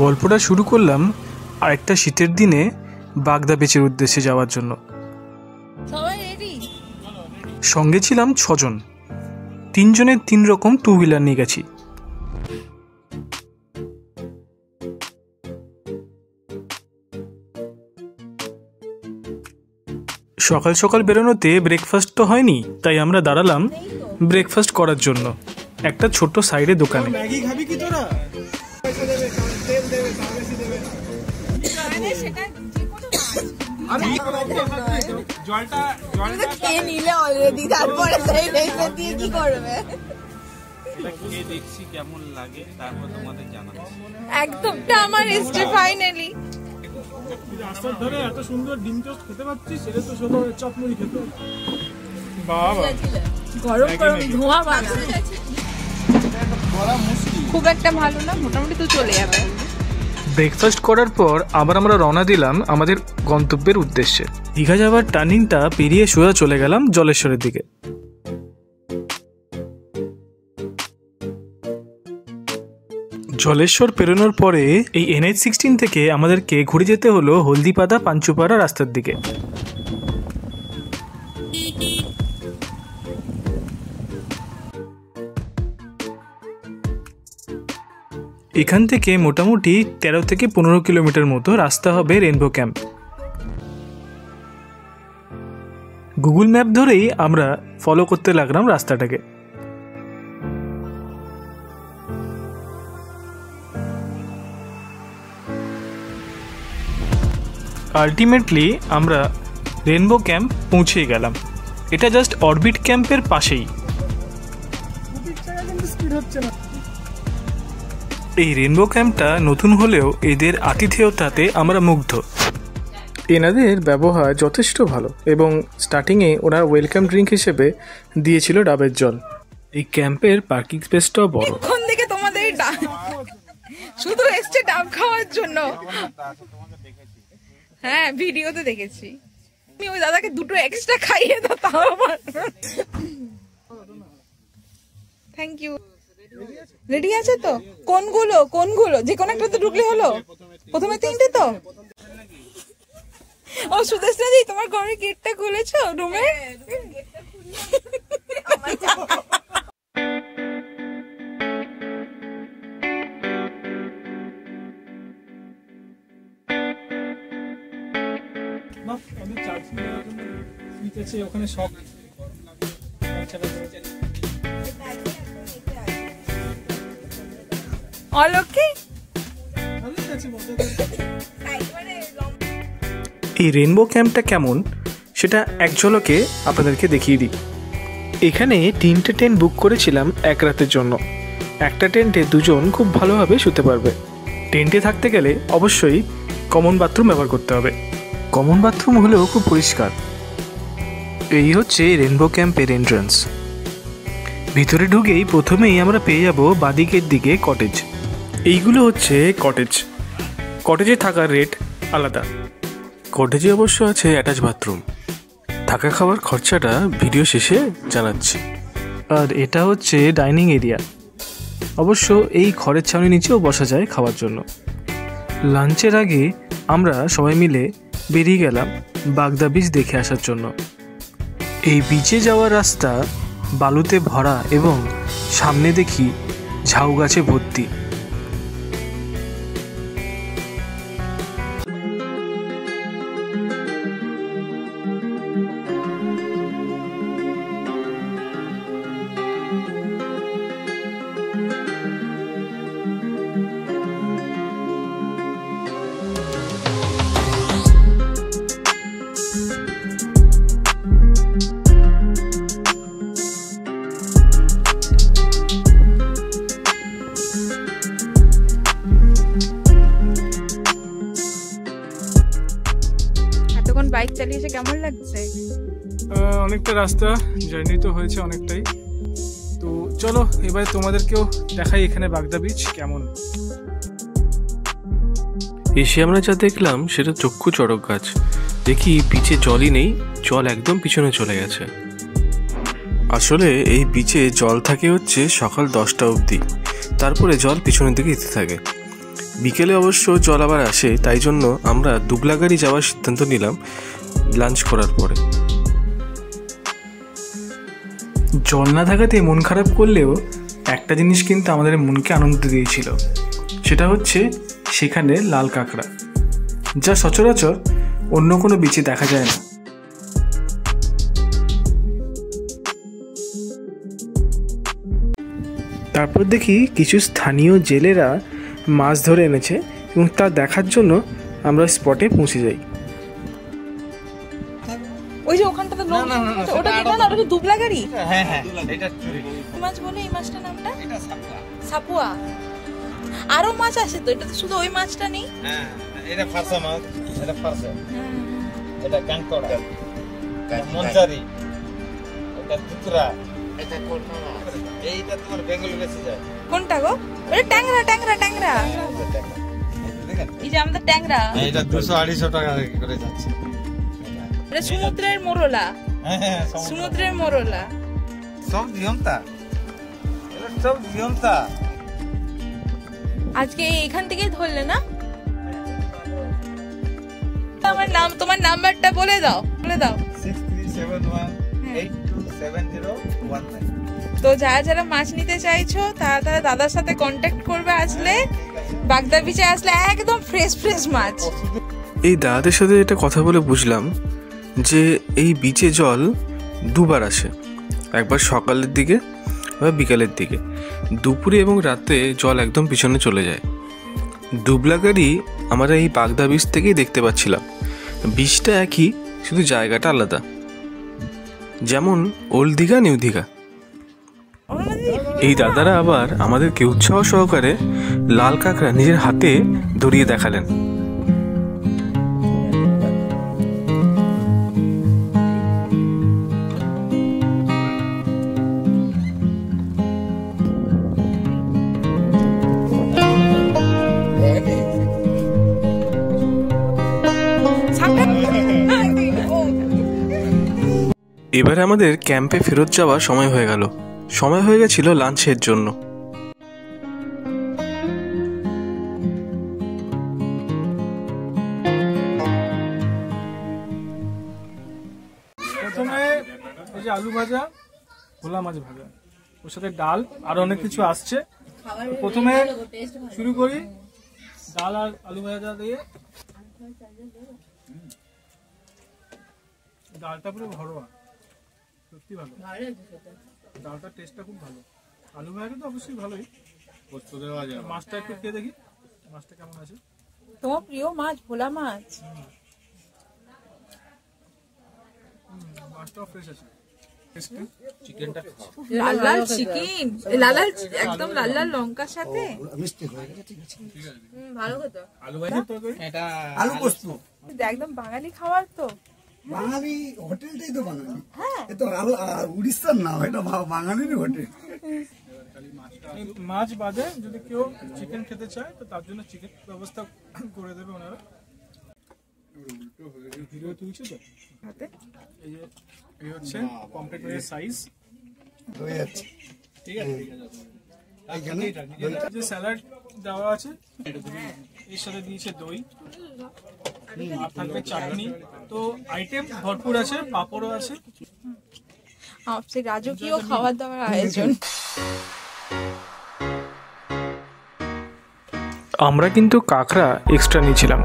গল্পটা শুরু করলাম আরেকটা শীতের দিনে বাগদা বিচের উদ্দেশ্যে যাওয়ার জন্য। সঙ্গে ছিলাম 6 জন, 3 জনের 3 রকম 2 হুইলার নিয়ে গেছি। সকাল সকাল বেরোনোতে ব্রেকফাস্ট তো হয়নি, তাই আমরা দাঁড়ালাম ব্রেকফাস্ট করার জন্য একটা ছোট্ট সাইডে দোকানে। একদমটা আমার হিস্ট্রি ফাইনালি। রাস্তার ধারে এত সুন্দর ডিম টোস্ট খেতে পাচ্ছি, সেটা তো শুধু চপমুড়ি খেতে হবে। বাবা গরম গরম ধোঁয়া বানা, খুব একটা ভালো না, মোটামুটি তো চলে যাবে। ব্রেকফাস্ট করার পর আবার আমরা রওনা দিলাম আমাদের গন্তব্যের উদ্দেশ্যে। দীঘা যাওয়ার টার্নিংটা পেরিয়ে সোজা চলে গেলাম জলেশ্বরের দিকে। জলেশ্বর পেরোনোর পরে এই NH-16 থেকে আমাদেরকে ঘুরে যেতে হলো হলদিপাড়া পাঞ্চুপাড়া রাস্তার দিকে। এখান থেকে মোটামুটি 13 থেকে 15 কিলোমিটার মতো রাস্তা হবে রেনবো ক্যাম্প। গুগল ম্যাপ ধরেই আমরা ফলো করতে লাগলাম রাস্তাটাকে। আলটিমেটলি আমরা রেনবো ক্যাম্প পৌঁছে গেলাম। এটা জাস্ট অরবিট ক্যাম্পের পাশেই। এই রেনবো ক্যাম্পটা নতুন হলেও এদের আতিথেয়তাতে আমরা মুগ্ধ। এনাদের ব্যবহার যথেষ্ট ভালো এবং স্টার্টিংয়ে ওনার ওয়েলকাম ড্রিঙ্ক হিসেবে দিয়েছিল ডাবের জল। এই ক্যাম্পের পার্কিং স্পেসটাও বড়। কোন দিকে তোমাদের শুধু এসছে ডাব খাওয়ার জন্য? হ্যাঁ, ভিডিওতে দেখেছি। আমি ওই দাদাকে 2টো এক্সট্রা খাইয়ে দাও, তাও আমার। Thank you. রেডি আছে তো? কোনগুলো যে কোনো একটা তো ঢুকলে হলো। প্রথমে 3টে তো। ও সুদেশনা দি, তোমার ঘরের গেটটা খুলেছো রুমে? ওখানে সব এই রেনবো ক্যাম্পটা কেমন সেটা এক ঝলকে আপনাদেরকে দেখিয়ে দিই। এখানে 3টে টেন্ট বুক করেছিলাম এক রাতের জন্য। একটা টেন্টে 2 জন খুব ভালোভাবে শুতে পারবে। টেন্টে থাকতে গেলে অবশ্যই কমন বাথরুম ব্যবহার করতে হবে। কমন বাথরুম হলেও খুব পরিষ্কার। এই হচ্ছে রেনবো ক্যাম্পের এন্ট্রান্স। ভিতরে ঢুকেই প্রথমেই আমরা পেয়ে যাব বাদিকের দিকে কটেজ। এইগুলো হচ্ছে কটেজ। কটেজে থাকার রেট আলাদা। কটেজে অবশ্য আছে অ্যাটাচ বাথরুম। থাকা খাওয়ার খরচাটা ভিডিও শেষে জানাচ্ছি। আর এটা হচ্ছে ডাইনিং এরিয়া। অবশ্য এই খড়ের ছাউনির নিচেও বসা যায় খাওয়ার জন্য। লাঞ্চের আগে আমরা সবাই মিলে বেরিয়ে গেলাম বাগদা বিচ দেখে আসার জন্য। এই বিচে যাওয়ার রাস্তা বালুতে ভরা এবং সামনে দেখি ঝাউ গাছে ভর্তি। বাইক চালিয়েছে কেমন লাগছে? অনেকটা রাস্তা জার্নি তো হয়েছে অনেকটাই। তো চলো এবারে তোমাদেরকেও দেখাই এখানে বাগদা বিচ কেমন। এসে আমরা যা দেখলাম সেটা চক্ষু চড়ক গাছ। দেখি বিচে জলই নেই, জল একদম পিছনে চলে গেছে। আসলে এই বিচে জল থাকে হচ্ছে সকাল 10টা অবধি, তারপরে জল পিছনের দিকে যেতে থাকে। বিকেলে অবশ্য জল আবার আসে, তাই জন্য আমরা দুবলাগাড়ি যাওয়ার সিদ্ধান্ত নিলাম লাঞ্চ করার পরে। জল না থাকাতে মন খারাপ করলেও একটা জিনিস কিন্তু আমাদের মনকে আনন্দ দিয়েছিল, সেটা হচ্ছে সেখানে লাল কাঁকড়া, যা সচরাচর অন্য কোনো বিচে দেখা যায় না। তারপর দেখি কিছু স্থানীয় জেলেরা মাছ ধরে এনেছে এবং তা দেখার জন্য আমরা স্পটে পৌঁছে যাই। ওই যে ওখানটাতে লোক, ওটা কি না, ওটা কি দুবলাগাড়ি? হ্যাঁ হ্যাঁ, এটা চুরি মাছ বলে এই মাছটার নামটা এটা সাপলা। সাপুয়া। আরো মাছ আছে তো, এটা তো শুধু ওই মাছটা নেই। হ্যাঁ, এটা ফারসা মাছ, এটা ফারসা, এটা কাঙ্কড়া, এটা মঞ্জারি, এটা দুতরা, এটা কোরমা মাছ। এইটা তোমার বেঙ্গলি বেশি যায়। কোনটা গো? ওটা ট্যাংরা ট্যাংরা ট্যাংরা। দেখেন এই যে আমাদের ট্যাংরা, এটা 200-250 টাকা করে যাচ্ছে। এটা সমুদ্রের মোরলা। হ্যাঁ হ্যাঁ, সমুদ্রের মোরলা সব জিয়ন্তা, এটা সব জিয়ন্তা। আজকে এখান থেকেই ধরলে না? তোমার নাম্বারটা বলে দাও, বলে দাও। 6371827019। তো যারা যারা মাছ নিতে চাইছো তারা দাদার সাথে কন্ট্যাক্ট করবে, আসলে বাগদা বিচে আসলে একদম ফ্রেশ ফ্রেশ মাছ। এই দাদাদের সাথে এটা কথা বলে বুঝলাম যে এই বিচে জল দুবার আসে, একবার সকালের দিকে বা বিকালের দিকে। দুপুরে এবং রাতে জল একদম পিছনে চলে যায়। দুবলাগাড়ি আমরা এই বাগদা বিচ থেকেই দেখতে পাচ্ছিলাম। বিচটা একই, শুধু জায়গাটা আলাদা, যেমন ওল্ড দীঘা নিউ দীঘা। এই দাদারা আবার আমাদেরকে উৎসাহ সহকারে লাল কাঁকড়া নিজের হাতে ধরিয়ে দেখালেন। এবারে আমাদের ক্যাম্পে ফেরত যাওয়ার সময় হয়ে গেল। সময় হয়ে গেছিল লাঞ্চের জন্য। প্রথমে এই যে আলু ভাজা, ভোলা মাছ ভাজা, ওর সাথে ডাল আর অনেক কিছু আসছে। প্রথমে শুরু করি ডাল আর আলু ভাজা দিয়ে। ডালটা পুরো ঘরোয়া, সত্যি ভালো, ডালটার টেস্টটা খুব ভালো। আলু ভাজাটা তো অবশ্যই ভালোই, মাছটা একটু খেয়ে দেখি মাছটা কেমন আছে। তোমার প্রিয় মাছ ভোলা মাছ? মাছটাও ফ্রেশ আছে। চিকেনটা লাল লাল চিকেন, লাল লাল একদম লাল লাল লঙ্কার সাথে ভালো হতো। আলু ভাজার তরকারি, এটা আলু পোস্ত, একদম বাঙালি খাবার তো। বাঙালি হোটেলটাই তো বাঙালি। হ্যাঁ, এ তো উড়িষ্যার নাম, এটা বাঙালির হোটেল। মাছ বাদে যদি কেউ চিকেন খেতে চায় তো তার জন্য চিকেন ব্যবস্থা করে দেবে ওনারা। ভিডিও তুলছে তো হাতে এই যে এই হচ্ছে কমপ্লিট এর সাইজ। হয়ে যাচ্ছে। ঠিক আছে, এইখানে যে স্যালাড দেওয়া আছে এর সাথে দিয়েছে দই আর থাকবে চাটনি। তো আইটেম ভরপুর আছে, পাঁপড়ও আছে। আপসে রাজকীয় খাবার দাবার আয়োজন। আমরা কিন্তু কাঁকড়া এক্সট্রা নিয়েছিলাম।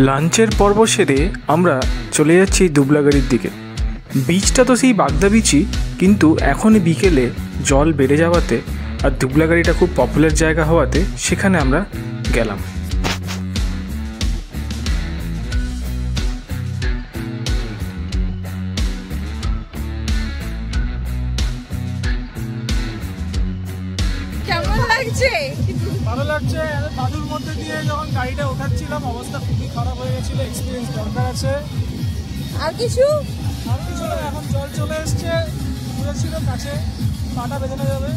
লাঞ্চের পর্ব সেরে আমরা চলে যাচ্ছি দুবলাগাড়ির দিকে। বিচটা তো সেই বাগদা বিচই, কিন্তু এখন বিকেলে জল বেড়ে যাওয়াতে আর দুবলাগাড়িটা খুব পপুলার জায়গা হওয়াতে সেখানে আমরা গেলাম। কেমন লাগছে? ভালো লাগছে। বালুর মধ্যে দিয়ে যখন গাড়িটা ওঠাচ্ছিলাম অবস্থা খুবই খারাপ হয়ে গেছিল। এক্সপিরিয়েন্স দরকার আছে। আর কিছু আর কিছু না, এখন জল চলে এসছে, দূরে ছিল কাছে, পাটা বেঁধে যাবে।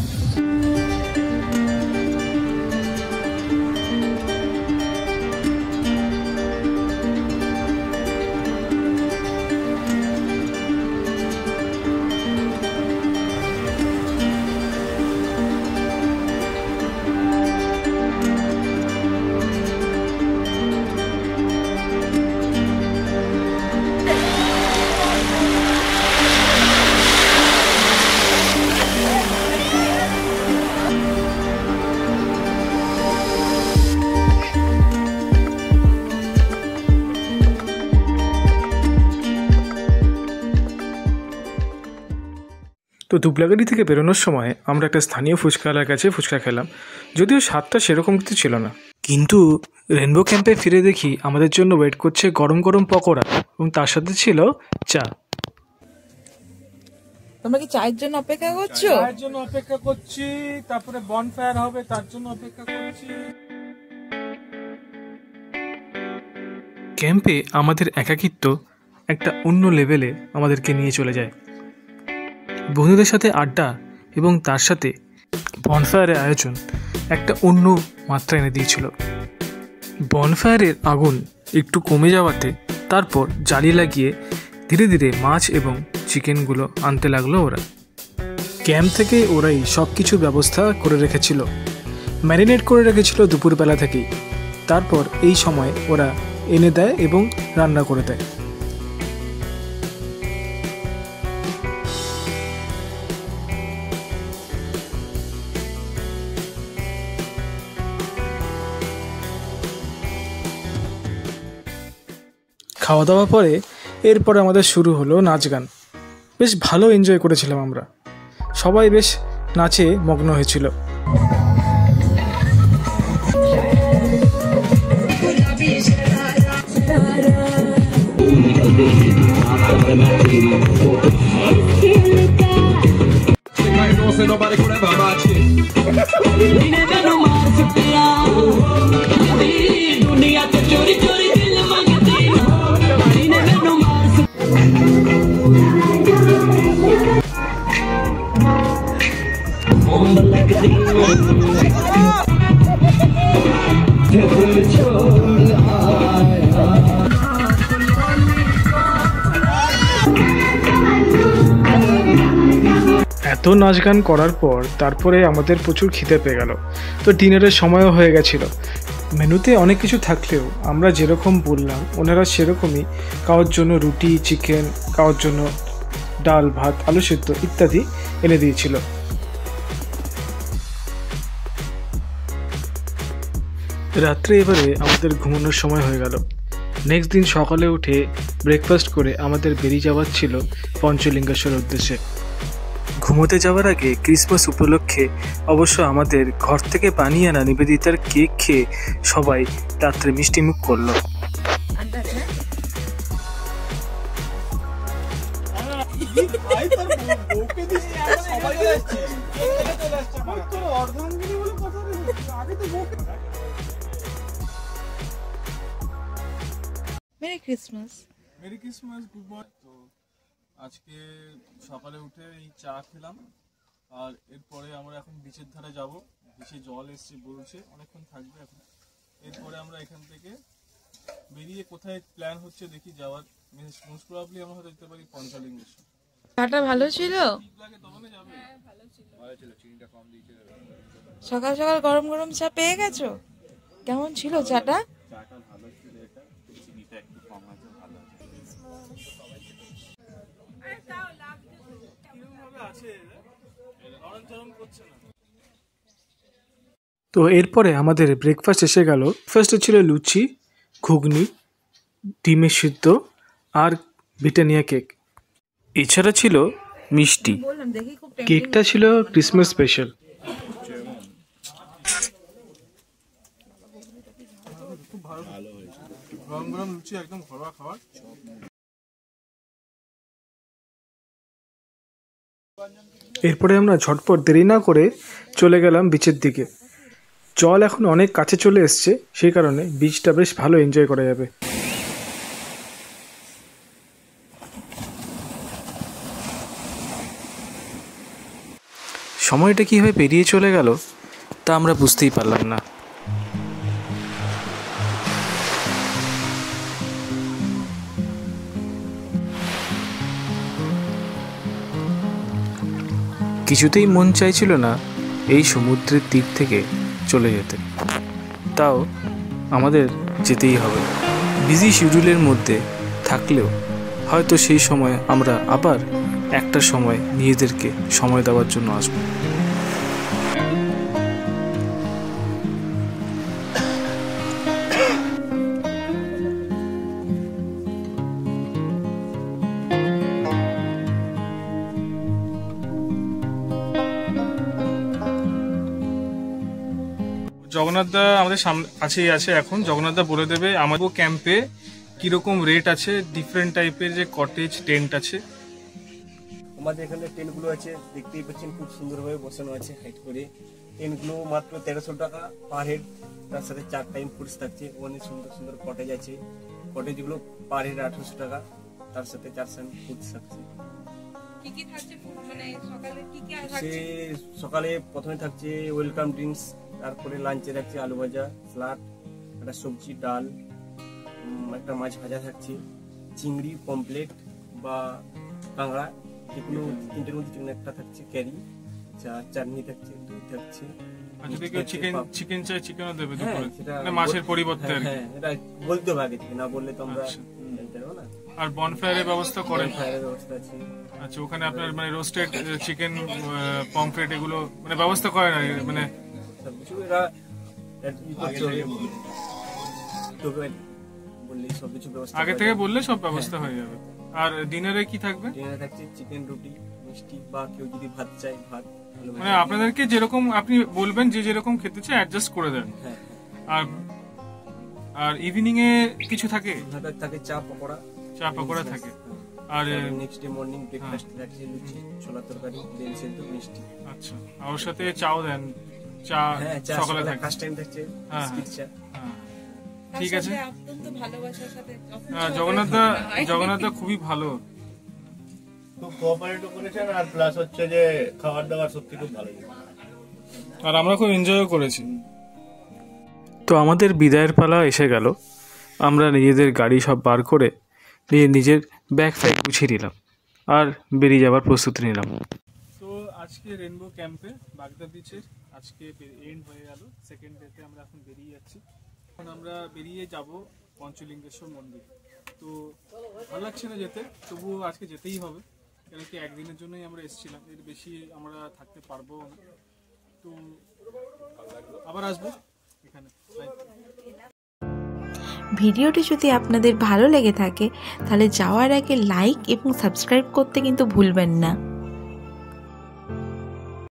তো দুবলাগাড়ি থেকে বেরোনোর সময় আমরা একটা স্থানীয় ফুচকাওয়ালার কাছে ফুচকা খেলাম, যদিও স্বাদটা সেরকম কিছু ছিল না। কিন্তু রেনবো ক্যাম্পে ফিরে দেখি আমাদের জন্য ওয়েট করছে গরম গরম পকোড়া এবং তার সাথে ছিল চা। তোমরা কি চায়ের জন্য অপেক্ষা করছো? চায়ের জন্য অপেক্ষা করছি, তারপরে বনফায়ার হবে তার জন্য অপেক্ষা করছি। ক্যাম্পে আমাদের একাকিত্ব একটা অন্য লেভেলে আমাদেরকে নিয়ে চলে যায়। বন্ধুদের সাথে আড্ডা এবং তার সাথে বনফায়ারের আয়োজন একটা অন্য মাত্রা এনে দিয়েছিল। বনফায়ারের আগুন একটু কমে যাওয়াতে তারপর জালি লাগিয়ে ধীরে ধীরে মাছ এবং চিকেনগুলো আনতে লাগলো ওরা। ক্যাম্প থেকে ওরাই সব কিছুর ব্যবস্থা করে রেখেছিল, ম্যারিনেট করে রেখেছিল দুপুরবেলা থেকেই। তারপর এই সময় ওরা এনে দেয় এবং রান্না করে দেয়। খাওয়া দাওয়া পরে এরপরে আমাদের শুরু হলো নাচ গান। বেশ ভালো এনজয় করেছিলাম আমরা, সবাই বেশ নাচে মগ্ন হয়েছিল। এত নাচ গান করার পর তারপরে আমাদের প্রচুর খিদে পেয়ে গেল। তো ডিনারের সময়ও হয়ে গেছিল। মেনুতে অনেক কিছু থাকলেও আমরা যেরকম বললাম ওনারা সেরকমই কারোর জন্য রুটি, চিকেন, কারোর জন্য ডাল, ভাত, আলু সিদ্ধ ইত্যাদি এনে দিয়েছিল। রাত্রে এবারে আমাদের ঘুমানোর সময় হয়ে গেল। নেক্সট দিন সকালে উঠে ব্রেকফাস্ট করে আমাদের বেরিয়ে যাওয়ার ছিল পঞ্চলিঙ্গেশ্বর উদ্দেশ্যে। ঘুমোতে যাওয়ার আগে ক্রিসমাস উপলক্ষে অবশ্য আমাদের ঘর থেকে বানিয়ে আনা নিবেদিতার কেক খেয়ে সবাই রাত্রে মিষ্টি মুখ করলো। Merry Christmas. Merry Christmas, good morning. তো আজকে সকালে উঠে এই চা খেলাম, আর এরপরে আমরা এখন বিচের ধারে যাব। বিচে জল এসছে, বলছে অনেকক্ষণ থাকবে এখন। এরপরে আমরা এখান থেকে বেরিয়ে কোথায় প্ল্যান হচ্ছে দেখি যাওয়ার। মোস্ট প্রবাবলি আমরা হয়তো যেতে পারি পঞ্চলিঙ্গেশ্বর। চাটা ভালো ছিল? সকাল সকাল গরম গরম চা পেয়ে গেছো? কেমন ছিল চাটা? চাটা ভালো ছিল, এটা চিনিটা একটু কম আছে, ভালো আছে। তো এরপরে আমাদের ব্রেকফাস্ট এসে গেল। ফার্স্টে ছিল লুচি, ঘুগনি, ডিমের সিদ্ধ আর ব্রিটানিয়া কেক। এছাড়া ছিল মিষ্টি। কেকটা ছিল ক্রিসমাস স্পেশাল। গরম গরম লুচি, একদম ঘরোয়া খাবার। এরপরে আমরা ঝটপট দেরি না করে চলে গেলাম বিচের দিকে। জল এখন অনেক কাছে চলে এসছে, সেই কারণে বিচটা বেশ ভালো এনজয় করা যাবে। সময়টা কীভাবে পেরিয়ে চলে গেল তা আমরা বুঝতেই পারলাম না। কিছুতেই মন চাইছিল না এই সমুদ্রের তীর থেকে চলে যেতে, তাও আমাদের যেতেই হবে। বিজি শিডিউলের মধ্যে থাকলেও হয়তো সেই সময় আমরা আবার একটা সময় নিজেদেরকে সময় দেওয়ার জন্য আসব। জগন্নাথদা আমাদের সামনে কাছেই আছে এখন। জগন্নাথদা বলে দেবে আমাদের ক্যাম্পে কিরকম রেট আছে, ডিফারেন্ট টাইপের যে কটেজ টেন্ট আছে। আমাদের এখানে টেন্টগুলো আছে, দেখতেই পাচ্ছেন খুব সুন্দরভাবে বসানো আছে হাইট করে। টেন্টগুলো মাত্র 1300 টাকা পার হেড, তার সাথে 4 টাইম ফুডস থাকছে। অনেক সুন্দর সুন্দর কটেজ আছে, কটেজগুলো পার হেড 1800 টাকা, তার সাথে 4 টাইম ফুডস থাকছে। কি কি থাকছে মানে সকালে কি কি সে থাকছে? সকালে প্রথমে থাকছে ওয়েলকাম ড্রিঙ্কস, তারপরে লাঞ্চে থাকছে আলু ভাজা, স্যালাড, একটা সবজি, ডাল, একটা মাছ ভাজা থাকছে, চিংড়ি, পমপ্লেট বা কাঁকড়া, যেগুলো 3টের মধ্যে যেগুলো একটা থাকছে, ক্যারি, চাটনি থাকছে, দই থাকছে। যদি কেউ চিকেন চাই চিকেনও দেবে হ্যাঁ, দুপুরে, সেটা মানে মাছের পরিবর্তে আর কি। হ্যাঁ, এটা বলতে হবে আগে থেকে, না বললে তো আমরা আচ্ছা। জানতে পারবো না। আর বনফায়ারের ব্যবস্থা করেন? ফায়ারের ব্যবস্থা আছে। আচ্ছা, ওখানে আপনার মানে রোস্টেড চিকেন, পমফ্রেট এগুলো মানে ব্যবস্থা করেন আর কি, মানে সবকিছু এরা করতে হবে, তবে বললে সবকিছু ব্যবস্থা আগে থেকে বললে সব ব্যবস্থা হয়ে যাবে। আর ডিনারে কি থাকবে? ডিনারে থাকছে চিকেন, রুটি, মিষ্টি, বা কেউ যদি ভাত চায় ভাত, আলু ভাজা। মানে আপনাদেরকে যেরকম আপনি বলবেন, যে যেরকম খেতে চায় অ্যাডজাস্ট করে দেন। হ্যাঁ, আর আর ইভিনিং এ কিছু থাকে? হ্যাঁ, থাকে চা পকোড়া, চা পকোড়া থাকে। আর নেক্সট ডে মর্নিং ব্রেকফাস্ট থাকছে লুচি, ছোলা তরকারি, ডিম সেদ্ধ, মিষ্টি। আচ্ছা, আর ওর সাথে চাও দেন? চা হ্যাঁ, চা সকালে থাকে? ফার্স্ট টাইম থাকছে হ্যাঁ, বিস্কিট চা। হ্যাঁ, তার ঠিক আছে। সাথে অত্যন্ত ভালোবাসার সাথে জগন্নাথদা খুবই ভালো। খুব কোঅপারেটও করেছেন, আর প্লাস হচ্ছে যে খাবার দাবার সত্যি খুব ভালো। আর আমরা খুব এনজয়ও করেছি। তো আমাদের বিদায়ের পালা এসে গেল। আমরা নিজেদের গাড়ি সব বার করে নিজের ব্যাগ ফ্যাগ গুছিয়ে নিলাম আর বেরিয়ে যাবার প্রস্তুতি নিলাম। তো আজকে রেনবো ক্যাম্পে বাগদা বিচের আজকে এন্ড হয়ে গেল। সেকেন্ড ডেতে আমরা এখন বেরিয়ে যাচ্ছি। এখন আমরা বেরিয়ে যাব পঞ্চলিঙ্গেশ্বর মন্দির। তো ভালো লাগছে না যেতে, তবুও আজকে যেতেই হবে, কেন কি একদিনের জন্যই আমরা এসেছিলাম, এর বেশি আমরা থাকতে পারবো না। তো আবার আসবো এখানে। ভিডিওটি যদি আপনাদের ভালো লেগে থাকে তাহলে যাওয়ার আগে লাইক এবং সাবস্ক্রাইব করতে কিন্তু ভুলবেন না।